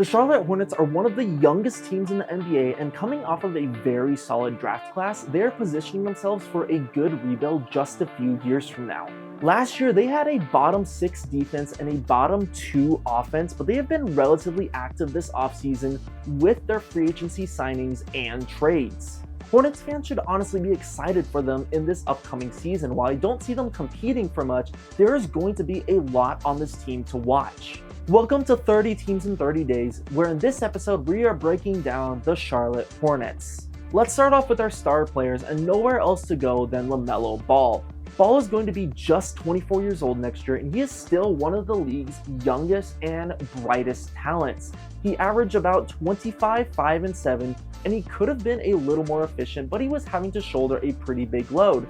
The Charlotte Hornets are one of the youngest teams in the NBA, and coming off of a very solid draft class, they're positioning themselves for a good rebuild just a few years from now. Last year, they had a bottom 6 defense and a bottom 2 offense, but they have been relatively active this offseason with their free agency signings and trades. Hornets fans should honestly be excited for them in this upcoming season. While I don't see them competing for much, there is going to be a lot on this team to watch. Welcome to 30 Teams in 30 Days, where in this episode we are breaking down the Charlotte Hornets. Let's start off with our star players, and nowhere else to go than LaMelo Ball. Ball is going to be just 24 years old next year, and he is still one of the league's youngest and brightest talents. He averaged about 25, 5, and 7, and he could have been a little more efficient, but he was having to shoulder a pretty big load.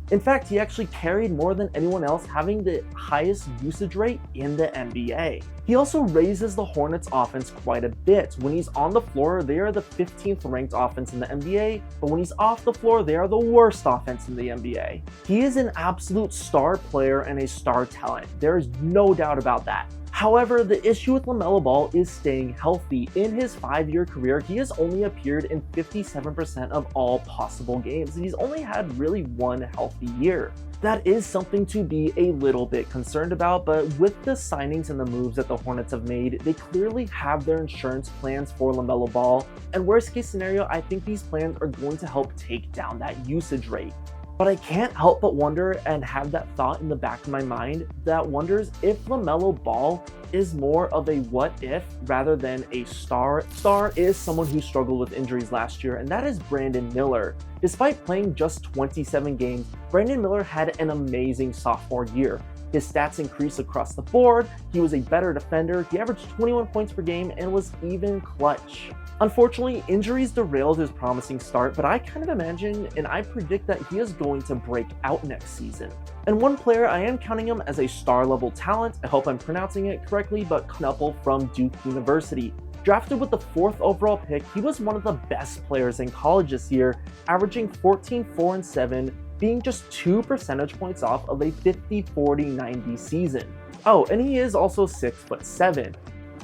In fact, he actually carried more than anyone else, having the highest usage rate in the NBA. He also raises the Hornets offense quite a bit. When he's on the floor, they are the 15th ranked offense in the NBA, but when he's off the floor, they are the worst offense in the NBA. He is an absolute star player and a star talent. There is no doubt about that. However, the issue with LaMelo Ball is staying healthy. In his 5-year career, he has only appeared in 57% of all possible games, and he's only had really one healthy year. That is something to be a little bit concerned about, but with the signings and the moves that the Hornets have made, they clearly have their insurance plans for LaMelo Ball, and worst case scenario, I think these plans are going to help take down that usage rate. But I can't help but wonder and have that thought in the back of my mind that wonders if LaMelo Ball is more of a what if rather than a star. Star is someone who struggled with injuries last year, and that is Brandon Miller. Despite playing just 27 games, Brandon Miller had an amazing sophomore year. His stats increased across the board, he was a better defender, he averaged 21 points per game and was even clutch. Unfortunately, injuries derailed his promising start, but I kind of imagine and I predict that he is going to break out next season. And one player I am counting him as a star level talent, I hope I'm pronouncing it correctly, but Kneuppel from Duke University. Drafted with the 4th overall pick, he was one of the best players in college this year, averaging 14, 4, and 7, being just 2 percentage points off of a 50, 40, 90 season. Oh, and he is also 6'7".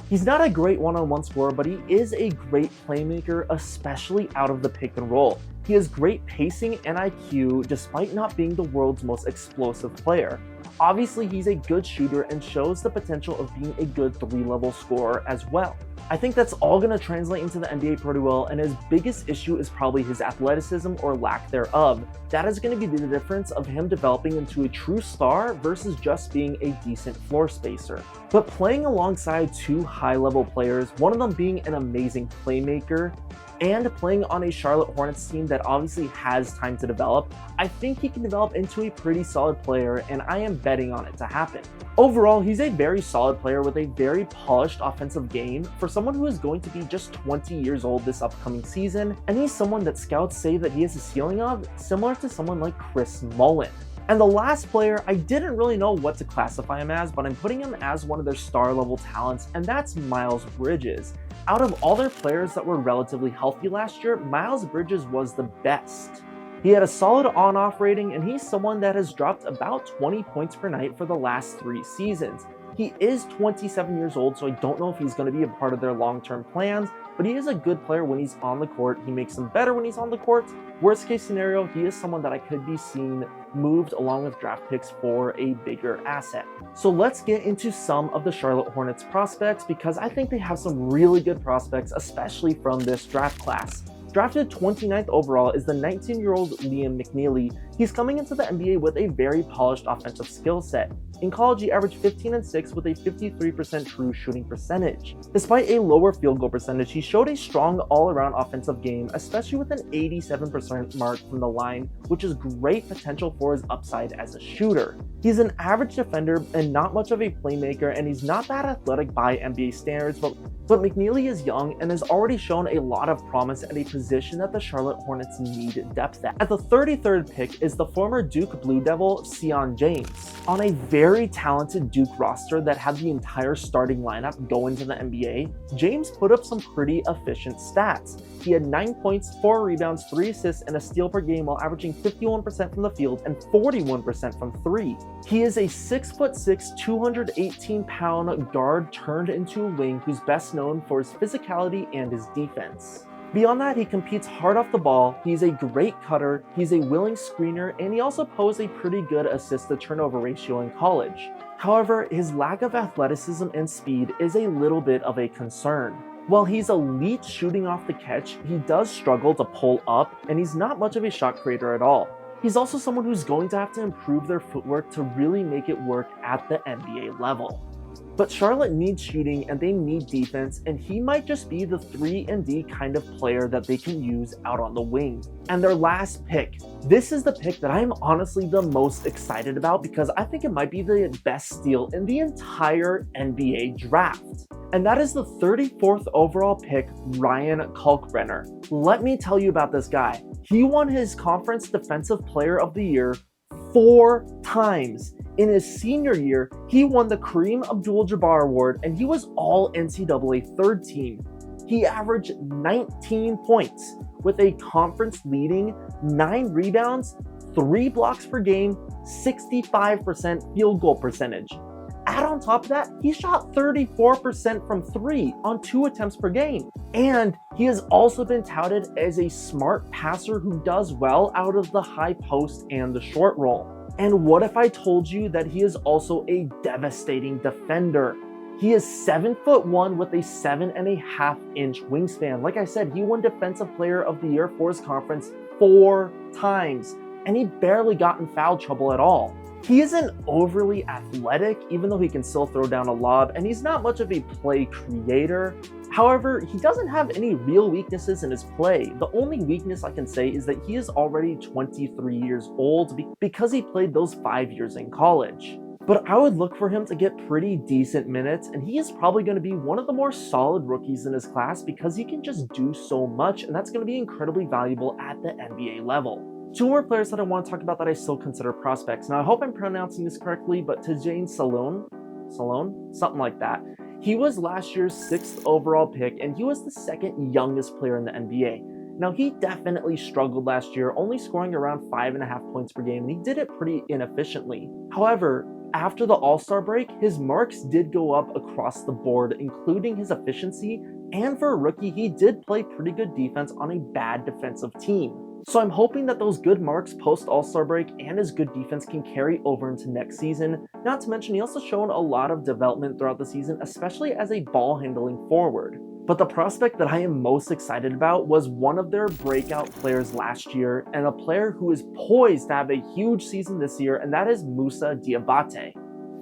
He's not a great one-on-one scorer, but he is a great playmaker, especially out of the pick and roll. He has great pacing and IQ despite not being the world's most explosive player. Obviously, he's a good shooter and shows the potential of being a good 3-level scorer as well. I think that's all going to translate into the NBA pretty well, and his biggest issue is probably his athleticism or lack thereof. That is going to be the difference of him developing into a true star versus just being a decent floor spacer. But playing alongside 2 high-level players, one of them being an amazing playmaker, and playing on a Charlotte Hornets team that obviously has time to develop, I think he can develop into a pretty solid player, and I am betting on it to happen. Overall, he's a very solid player with a very polished offensive game for someone who is going to be just 20 years old this upcoming season, and he's someone that scouts say that he has a ceiling of, similar to someone like Chris Mullin. And the last player, I didn't really know what to classify him as, but I'm putting him as one of their star level talents, and that's Miles Bridges. Out of all their players that were relatively healthy last year, Miles Bridges was the best. He had a solid on-off rating, and he's someone that has dropped about 20 points per night for the last 3 seasons. He is 27 years old, so I don't know if he's going to be a part of their long-term plans, but he is a good player when he's on the court. He makes them better when he's on the court. Worst case scenario, he is someone that I could be seeing moved along with draft picks for a bigger asset. So let's get into some of the Charlotte Hornets prospects, because I think they have some really good prospects, especially from this draft class. Drafted 29th overall is the 19-year-old Liam McNeely. He's coming into the NBA with a very polished offensive skill set. In college, he averaged 15 and 6 with a 53% true shooting percentage. Despite a lower field goal percentage, he showed a strong all-around offensive game, especially with an 87% mark from the line, which is great potential for his upside as a shooter. He's an average defender and not much of a playmaker, and he's not that athletic by NBA standards, but McNeely is young and has already shown a lot of promise at a position that the Charlotte Hornets need depth at. At the 33rd pick is the former Duke Blue Devil, Sion James. On a very very talented Duke roster that had the entire starting lineup go into the NBA, James put up some pretty efficient stats. He had 9 points, 4 rebounds, 3 assists, and a steal per game while averaging 51% from the field and 41% from 3. He is a 6'6", 218-pound guard turned into a wing who's best known for his physicality and his defense. Beyond that, he competes hard off the ball, he's a great cutter, he's a willing screener, and he also posed a pretty good assist-to-turnover ratio in college. However, his lack of athleticism and speed is a little bit of a concern. While he's elite shooting off the catch, he does struggle to pull up, and he's not much of a shot creator at all. He's also someone who's going to have to improve their footwork to really make it work at the NBA level. But Charlotte needs shooting and they need defense, and he might just be the 3-and-D kind of player that they can use out on the wing. And their last pick. This is the pick that I'm honestly the most excited about because I think it might be the best steal in the entire NBA draft. And that is the 34th overall pick, Ryan Kalkbrenner. Let me tell you about this guy. He won his Conference Defensive Player of the Year 4 times. In his senior year, he won the Kareem Abdul-Jabbar Award and he was all NCAA third team. He averaged 19 points with a conference-leading 9 rebounds, 3 blocks per game, 65% field goal percentage. Add on top of that, he shot 34% from 3 on 2 attempts per game. And he has also been touted as a smart passer who does well out of the high post and the short roll. And what if I told you that he is also a devastating defender? He is 7'1" with a 7.5-inch wingspan. Like I said, he won Defensive Player of the Year for his conference 4 times, and he barely got in foul trouble at all. He isn't overly athletic, even though he can still throw down a lob, and he's not much of a play creator. However, he doesn't have any real weaknesses in his play. The only weakness I can say is that he is already 23 years old because he played those 5 years in college. But I would look for him to get pretty decent minutes, and he is probably going to be one of the more solid rookies in his class because he can just do so much, and that's going to be incredibly valuable at the NBA level. 2 more players that I want to talk about that I still consider prospects. Now, I hope I'm pronouncing this correctly, but Tajane Salone, something like that. He was last year's 6th overall pick, and he was the 2nd youngest player in the NBA. Now, he definitely struggled last year, only scoring around 5.5 points per game, and he did it pretty inefficiently. However, after the All-Star break, his marks did go up across the board, including his efficiency, and for a rookie, he did play pretty good defense on a bad defensive team. So I'm hoping that those good marks post All-Star break and his good defense can carry over into next season. Not to mention, he also shown a lot of development throughout the season, especially as a ball handling forward. But the prospect that I am most excited about was one of their breakout players last year, and a player who is poised to have a huge season this year, and that is Moussa Diabate.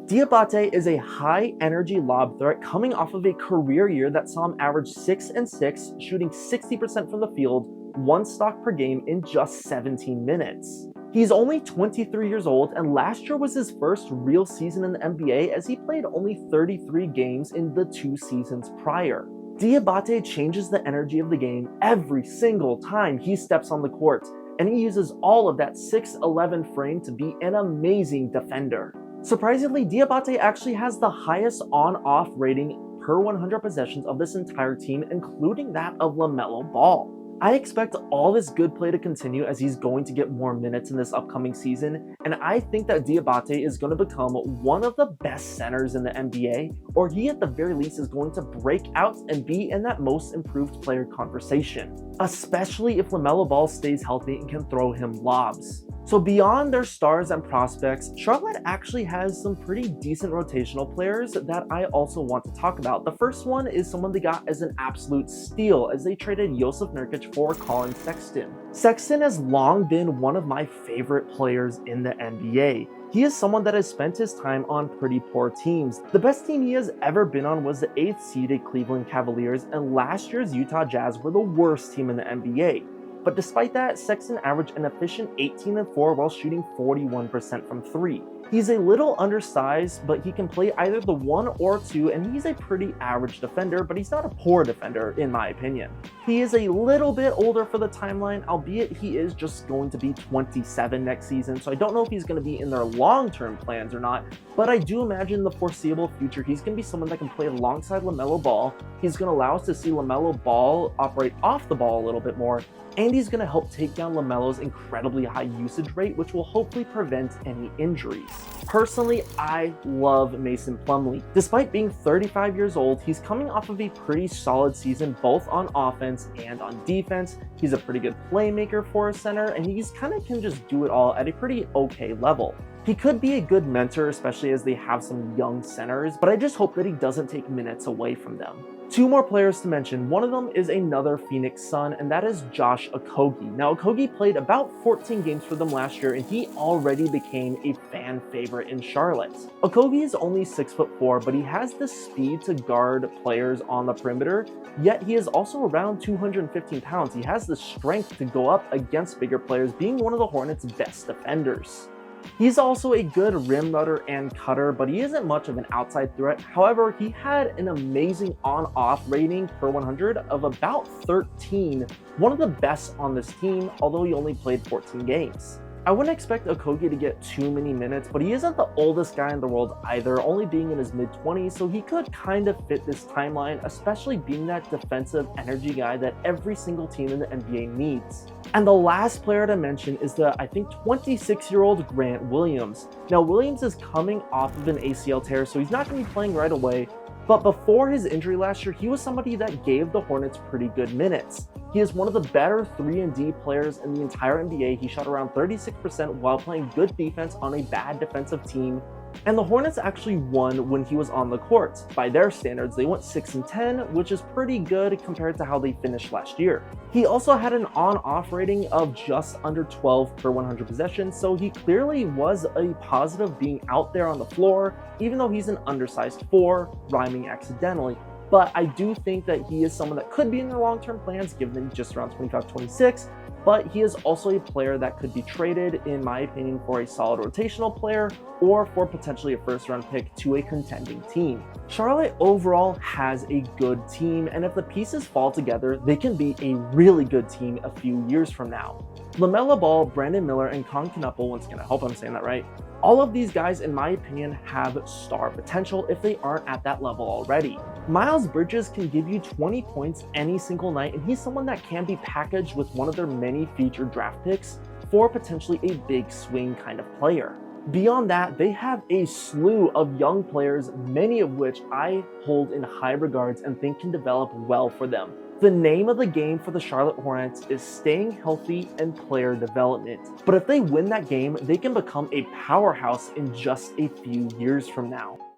Diabate is a high-energy lob threat coming off of a career year that saw him average 6 and 6, shooting 60% from the field, 1 stock per game in just 17 minutes. He's only 23 years old, and last year was his first real season in the NBA as he played only 33 games in the 2 seasons prior. Diabate changes the energy of the game every single time he steps on the court, and he uses all of that 6'11" frame to be an amazing defender. Surprisingly, Diabate actually has the highest on-off rating per 100 possessions of this entire team, including that of LaMelo Ball. I expect all this good play to continue as he's going to get more minutes in this upcoming season, and I think that Diabate is going to become one of the best centers in the NBA, or he at the very least is going to break out and be in that most improved player conversation, especially if LaMelo Ball stays healthy and can throw him lobs. So beyond their stars and prospects, Charlotte actually has some pretty decent rotational players that I also want to talk about. The first one is someone they got as an absolute steal as they traded Jusuf Nurkic for Colin Sexton. Sexton has long been one of my favorite players in the NBA. He is someone that has spent his time on pretty poor teams. The best team he has ever been on was the 8th seeded Cleveland Cavaliers, and last year's Utah Jazz were the worst team in the NBA. But despite that, Sexton averaged an efficient 18-4 while shooting 41% from 3. He's a little undersized, but he can play either the 1 or 2, and he's a pretty average defender, but he's not a poor defender in my opinion. He is a little bit older for the timeline, albeit he is just going to be 27 next season, so I don't know if he's going to be in their long-term plans or not, but I do imagine in the foreseeable future he's going to be someone that can play alongside LaMelo Ball. He's going to allow us to see LaMelo Ball operate off the ball a little bit more, and he's going to help take down LaMelo's incredibly high usage rate, which will hopefully prevent any injuries. Personally, I love Mason Plumlee. Despite being 35 years old, he's coming off of a pretty solid season both on offense and on defense. He's a pretty good playmaker for a center, and he's kind of can just do it all at a pretty okay level. He could be a good mentor, especially as they have some young centers, but I just hope that he doesn't take minutes away from them. Two more players to mention. One of them is another Phoenix Sun, and that is Josh Okogie. Now, Okogie played about 14 games for them last year, and he already became a fan favorite in Charlotte. Okogie is only 6'4", but he has the speed to guard players on the perimeter, yet he is also around 215 pounds. He has the strength to go up against bigger players, being one of the Hornets' best defenders. He's also a good rim runner and cutter, but he isn't much of an outside threat. However, he had an amazing on-off rating per 100 of about 13, one of the best on this team, although he only played 14 games. I wouldn't expect Okogie to get too many minutes, but he isn't the oldest guy in the world either, only being in his mid-20s, so he could kind of fit this timeline, especially being that defensive energy guy that every single team in the NBA needs. And the last player to mention is the, I think, 26-year-old Grant Williams. Now, Williams is coming off of an ACL tear, so he's not going to be playing right away, but before his injury last year, he was somebody that gave the Hornets pretty good minutes. He is one of the better 3-and-D players in the entire NBA. He shot around 36% while playing good defense on a bad defensive team. And the Hornets actually won when he was on the court. By their standards, they went 6-10, which is pretty good compared to how they finished last year. He also had an on-off rating of just under 12 per 100 possessions, so he clearly was a positive being out there on the floor, even though he's an undersized 4, rhyming accidentally. But I do think that he is someone that could be in their long-term plans, given that he's just around 25-26, but he is also a player that could be traded, in my opinion, for a solid rotational player or for potentially a first-round pick to a contending team. Charlotte overall has a good team, and if the pieces fall together, they can be a really good team a few years from now. LaMelo Ball, Brandon Miller, and Kneuppel, once again, I hope I'm saying that right, all of these guys, in my opinion, have star potential if they aren't at that level already. Miles Bridges can give you 20 points any single night, and he's someone that can be packaged with one of their many future draft picks for potentially a big swing kind of player. Beyond that, they have a slew of young players, many of which I hold in high regards and think can develop well for them. The name of the game for the Charlotte Hornets is staying healthy and player development. But if they win that game, they can become a powerhouse in just a few years from now.